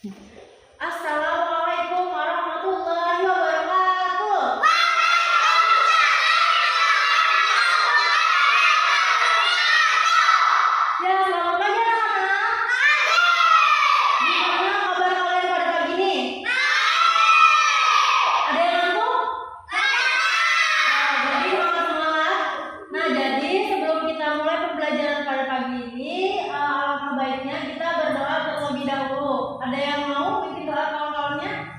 Assalamualaikum warahmatullahi wabarakatuh. Ya, selamat pagi anak-anak. Gimana kabar kalian pada pagi ini? Ada yang ngantuk? Jadi semangat. Nah, jadi sebelum kita mulai pembelajaran pada pagi ini, alangkah baiknya kita berdoa terlebih dahulu. Ada yang mau bikin doa kawan-kawannya?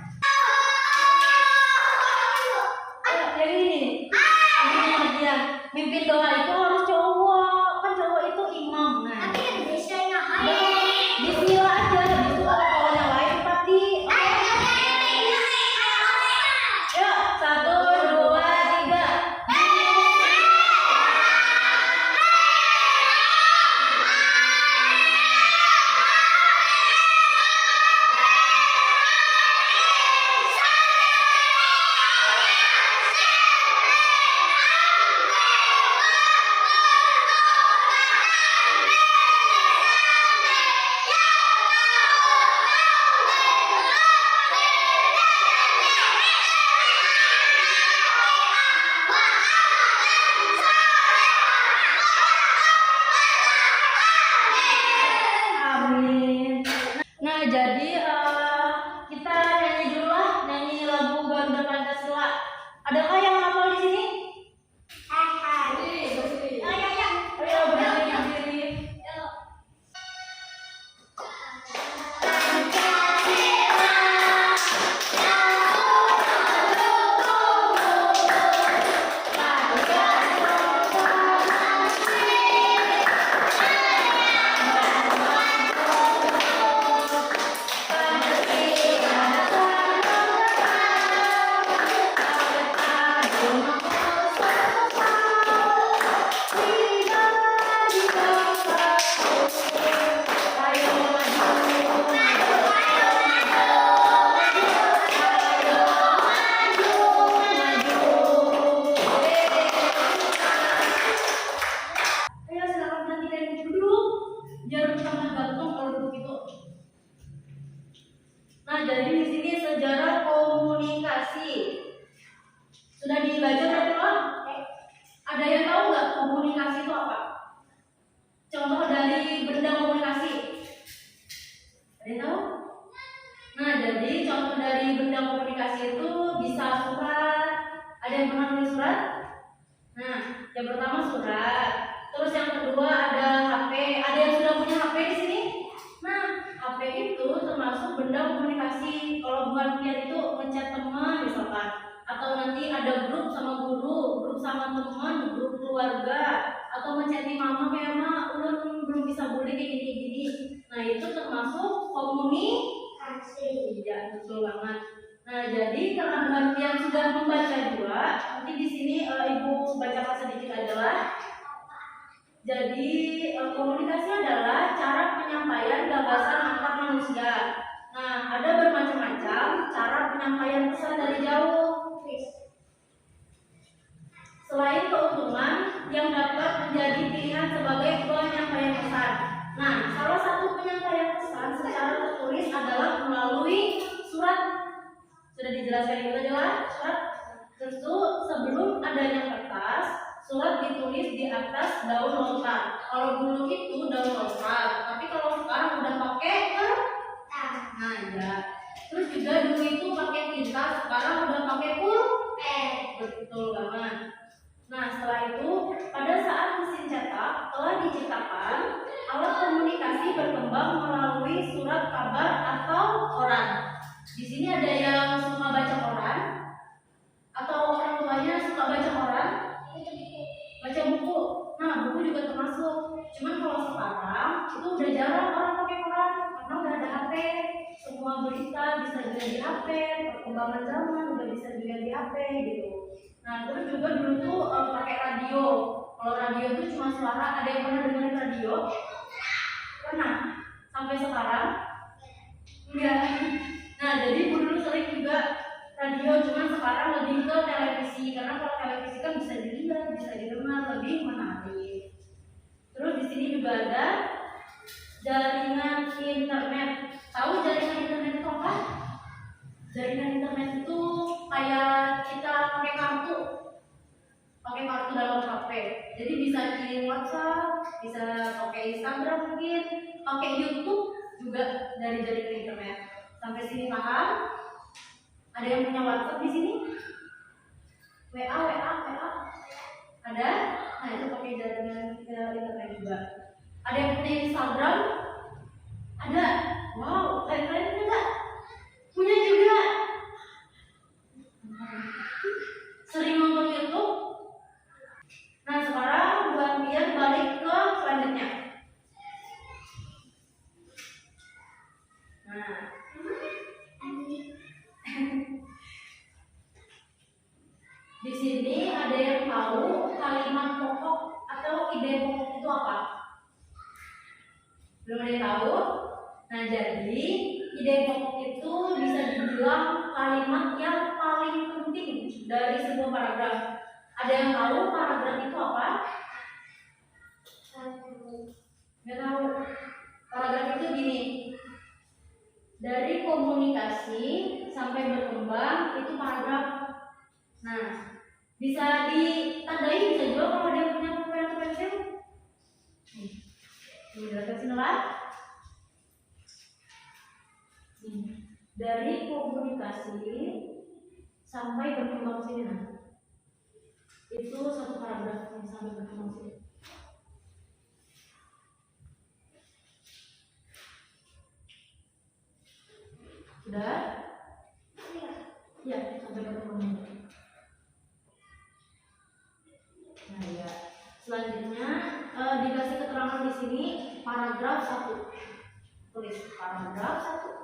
Yang ini. Mimpin doa itu harus cowok, kan cowok itu imam. Nah, bismillah aja, habis itu kalau kawan yang lain pati. Yuk, 1, 2, 3. Amin. Nah, jadi kita nyanyi dulu lah, nyanyi lagu Garuda Pancasila. Adakah yang hafal di sini? Ayo berdiri. Ayo silakan perhatikan duduk, jangan tengah gantung kalau duduk itu. Nah, jadi di sini sejarah komunikasi sudah dibaca tadi loh. Ada yang tahu nggak komunikasi itu apa? Contoh dari benda komunikasi. Ada yang tahu? Nah, jadi contoh dari benda komunikasi itu bisa surat. Ada yang pernah nulis surat? Nah, yang pertama surat. Terus yang kedua ada HP. Ada yang sudah punya HP di sini? Nah, HP itu termasuk benda komunikasi. Kalau bukan kalian itu ngechat teman misalkan, atau nanti ada grup sama guru, grup sama teman, grup keluarga, atau ngechat mama kayak mah ulun belum bisa boleh kayak gini-gini. Nah, itu termasuk komunikasi. Iya, betul banget. Nah, jadi karena kalian sudah membaca juga, nanti di sini ibu bacakan sedikit adalah. Jadi komunikasi adalah cara penyampaian gagasan antar manusia. Nah, ada bermacam-macam cara penyampaian pesan dari jauh. Selain keuntungan yang dapat menjadi pilihan sebagai penyampaian pesan. Nah, salah satu penyampaian pesan secara tertulis adalah melalui surat. Sudah dijelaskan itu adalah surat. Tentu sebelum adanya kertas, surat ditulis di atas daun lontar. Kalau dulu itu daun lontar, tapi kalau sekarang udah pakai kertas. Nah, ya. Terus juga dulu itu pakai tinta, sekarang udah pakai pulpen. Betul banget. Nah, setelah itu pada saat mesin cetak telah diciptakan, alat komunikasi berkembang melalui surat kabar atau koran. Di sini ada yang suka baca koran atau orang tuanya suka baca koran? Baca buku. Nah, buku juga termasuk. Cuman kalau sekarang itu udah jarang orang pakai koran karena udah ada HP. Semua berita bisa juga di HP, perkembangan zaman udah bisa juga di HP gitu. Nah, terus juga dulu tuh pakai radio. Kalau radio itu cuma suara. Ada yang pernah dengerin radio? Pernah? Sampai sekarang? Enggak. Nah, jadi dulu sering juga radio, cuman sekarang lebih ke televisi karena kalau televisi kan bisa dilihat, bisa didengar, lebih menarik. Terus di sini juga ada jaringan internet. Tahu jaringan internet itu Instagram mungkin, pakai YouTube juga dari jaringan internet. Sampai sini paham? Ada yang punya WhatsApp di sini? WA. Ada? Nah itu pakai jaringan internet juga. Ada yang punya Instagram? Ada? Wow, kalian punya nggak? Punya juga. Sering nonton YouTube? Nah sekarang buat biar balik ke selanjutnya. Nah, di sini ada yang tahu kalimat pokok atau ide pokok itu apa? Belum ada yang tahu? Nah jadi ide pokok itu bisa dibilang kalimat yang paling penting dari sebuah paragraf. Ada yang tahu paragraf itu apa? Nggak tahu. Paragraf itu gini. Dari komunikasi sampai berkembang itu paragraf. Nah, bisa ditandai, bisa juga kalau ada yang punya pulpen atau pensil. Ini dari sini lah. Dari komunikasi sampai berkembang sini, nah itu satu paragraf yang sampai berkembang sini. Sudah? Ya, sampai berkembang. Nah ya, selanjutnya dikasih keterangan di sini paragraf 1. Tulis paragraf 1.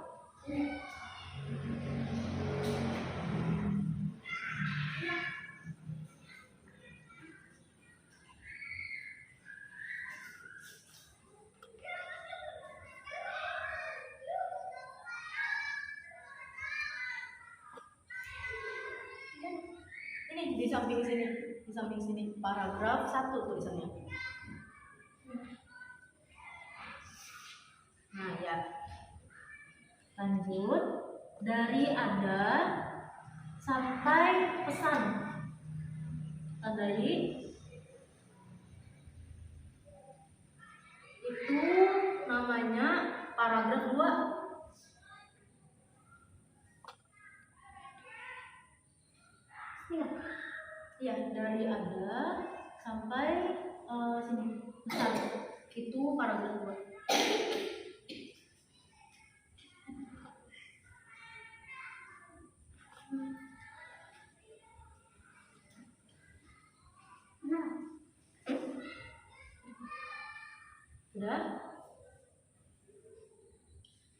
Ini di samping sini paragraf 1 tulisannya. Nah ya, lanjut dari ada sampai pesan. Tandai itu namanya paragraf 2. Iya, dari ada sampai sini pesan itu paragraf 2. Sudah?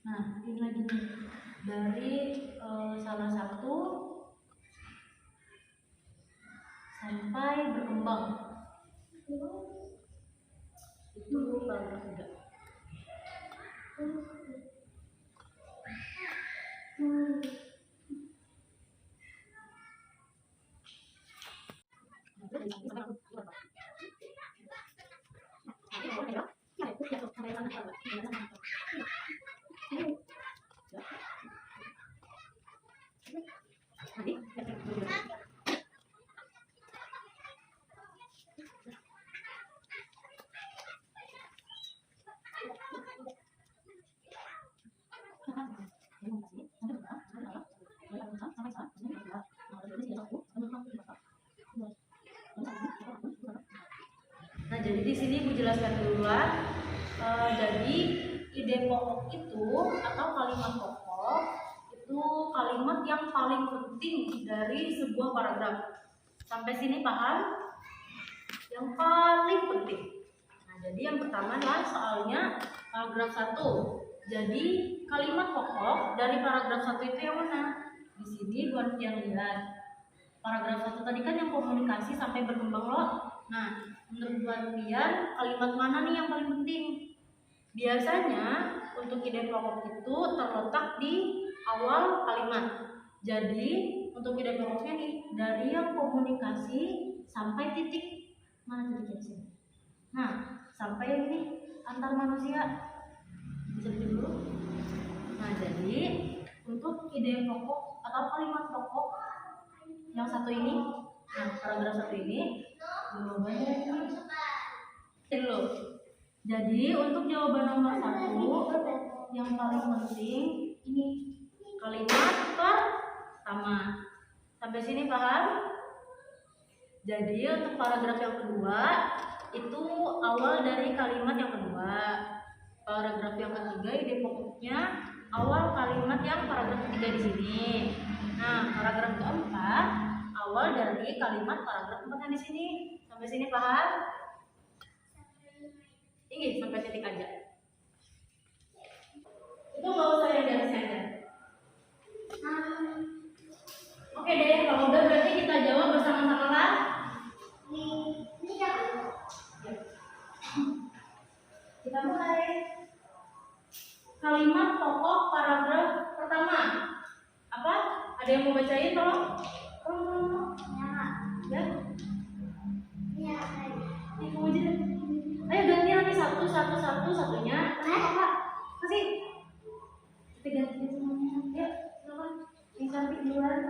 Nah, ini lagi nih dari salah satu sampai berkembang. Itu paragraf 3. Nah, jadi di sini Ibu jelaskan duluan. Jadi ide pokok itu atau kalimat pokok itu kalimat yang paling penting dari sebuah paragraf. Sampai sini paham? Yang paling penting. Nah, jadi yang pertama adalah soalnya paragraf 1. Jadi kalimat pokok dari paragraf 1 itu yang mana? Di sini buat yang lihat. Paragraf 1 tadi kan yang komunikasi sampai berkembang loh. Nah, menurut kalian kalimat mana nih yang paling penting? Biasanya untuk ide pokok itu terletak di awal kalimat. Jadi untuk ide pokoknya nih dari yang komunikasi sampai titik mana titiknya di sini? Nah, sampai ini antar manusia. Bisa dulu. Nah, jadi untuk ide pokok atau kalimat pokok yang satu ini, nah paragraf 1 ini dulu. Jadi untuk jawaban nomor 1 yang paling penting ini kalimat pertama. Sampai sini paham? Jadi untuk paragraf yang kedua itu awal dari kalimat yang kedua. Paragraf yang ketiga ide pokoknya awal kalimat yang paragraf ketiga di sini. Nah, paragraf keempat awal dari kalimat paragraf keempat yang di sini. Sampai sini paham? Ingin sampai titik aja. Itu nggak usah yang garisnya aja. Oke deh, kalau udah berarti kita jawab bersama-sama lah. Kita mulai. Kalimat pokok paragraf pertama. Apa? Ada yang mau bacain tolong? Ya. Ya. Ini kamu aja. Ayo ganti nanti satunya. Apa? Kasih. Kita ganti semuanya. Ya, silakan. Yang cantik duluan.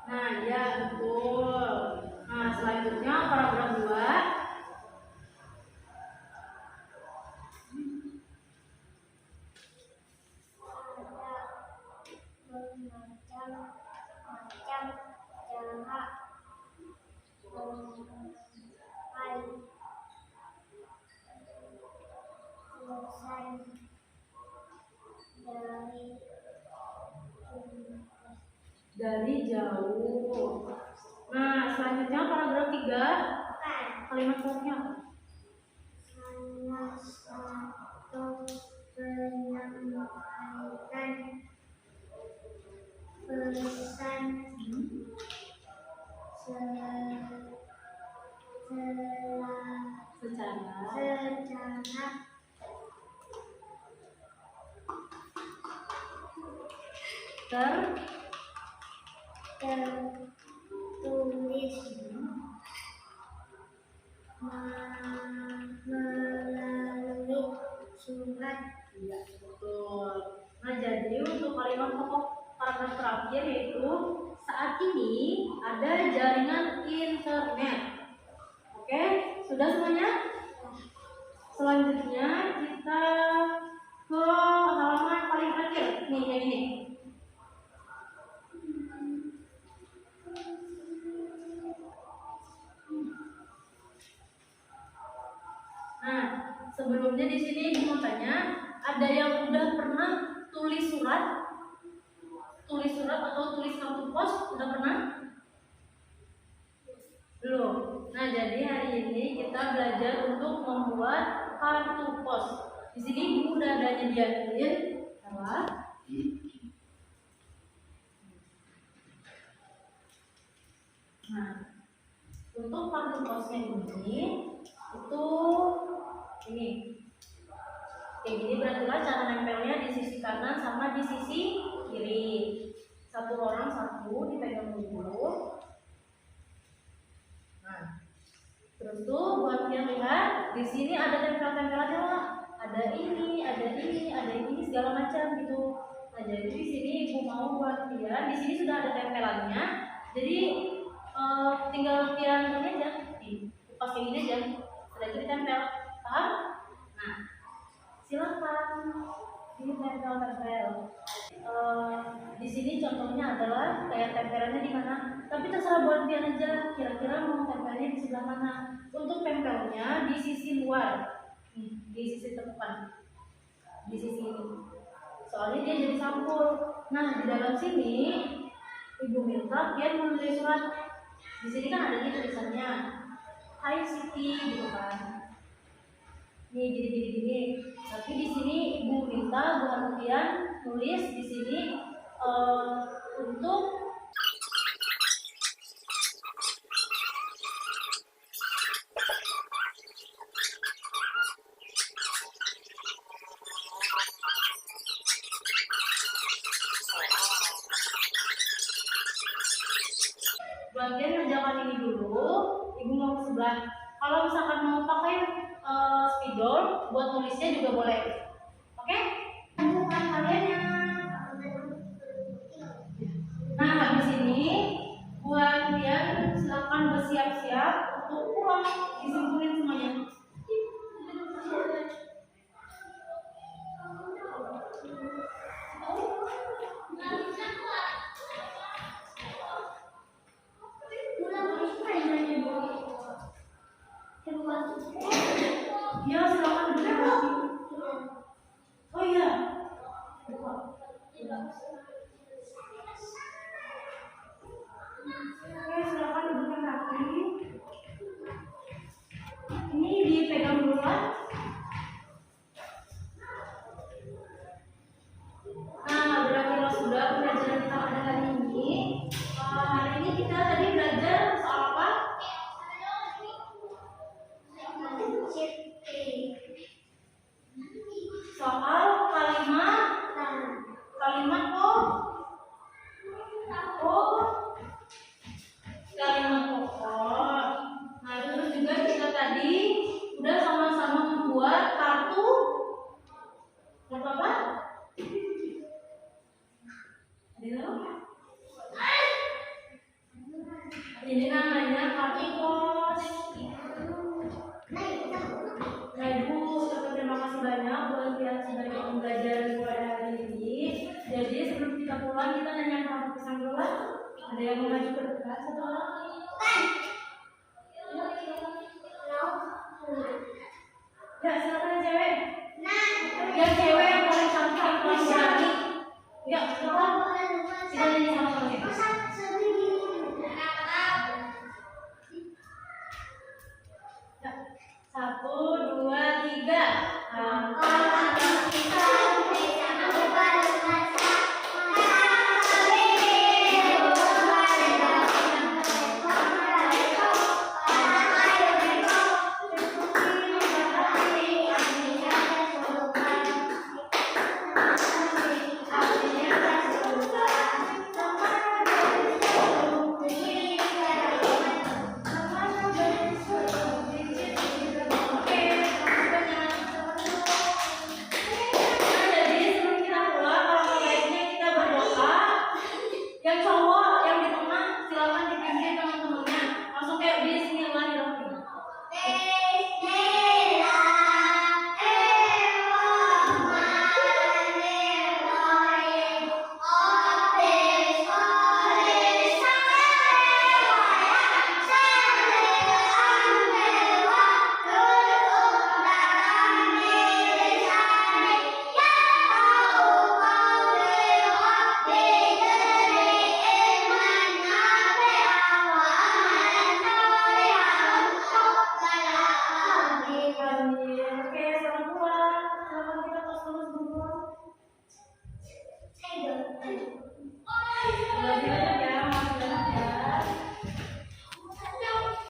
Nah, ya betul. Nah, selanjutnya paragraf 2. Dari jauh. Nah, selanjutnya paragraf 3. Kalimat pokoknya apa? Salah satu penyampaikan pesan secara tertulis melalui surat. Ya, betul. Nah, jadi untuk kalimat pokok paragraf terakhir yaitu saat ini ada jaringan internet. Oke, sudah semuanya? Selanjutnya kita ke halaman paling akhir. Nih, yang ini. Nah, sebelumnya di sini ibu mau tanya, ada yang udah pernah tulis surat atau tulis kartu pos? Udah pernah? Belum. Nah, jadi hari ini kita belajar untuk membuat kartu pos. Di sini ibu udah ada nyediain apa? Nah, untuk kartu posnya ini itu ini kayak gini, berarti cara nempelnya di sisi kanan sama di sisi kiri. Satu orang satu dipegang dulu. Nah, terus tuh buat yang lihat di sini ada tempel-tempelannya lah. Ada ini segala macam gitu. Nah, jadi di sini ibu mau buat kalian di sini sudah ada tempelannya. Jadi tinggal kalian ini aja, pakai ini aja. Sudah jadi tempel, paham? Nah, silakan ini tempel. Di sini contohnya adalah kayak tempelannya di mana. Tapi terserah buat kalian aja. Kira-kira mau tempelnya di sebelah mana? Untuk tempelnya di sisi luar, di sisi tekan, di sisi ini. Soalnya dia jadi sampul. Nah, di dalam sini ibu minta kalian menulis surat. Di sini kan ada nih tulisannya Hai Siti gitu kan. Nih gini. Tapi di sini ibu minta buat kalian tulis di sini untuk bagian kerjakan ini dulu. Ibu mau ke sebelah Kalau misalkan mau pakai spidol buat nulisnya juga boleh. Oke? Bukan kaliannya. Nah, habis ini buat kalian silakan bersiap-siap untuk pulang, disimpulin semuanya. Ya, silakan duduk. Oh iya. Oke, silakan duduk rapi. Ini dipegang dulu kan? Nah, berarti sudah pelajaran kita pada hari ini. Hari ini kita tadi belajar soal apa? Soal kalimat kalimat kalimat pokok. Nah, terus juga kita tadi udah sama-sama membuat kartu apa? Ini namanya kartu pos. Nah, Ibu terima kasih banyak buat yang sudah ikut belajar mulai hari ini. Jadi sebelum kita pulang kita nanya kamu pesan dulu. Ada yang mau maju ke depan satu orang?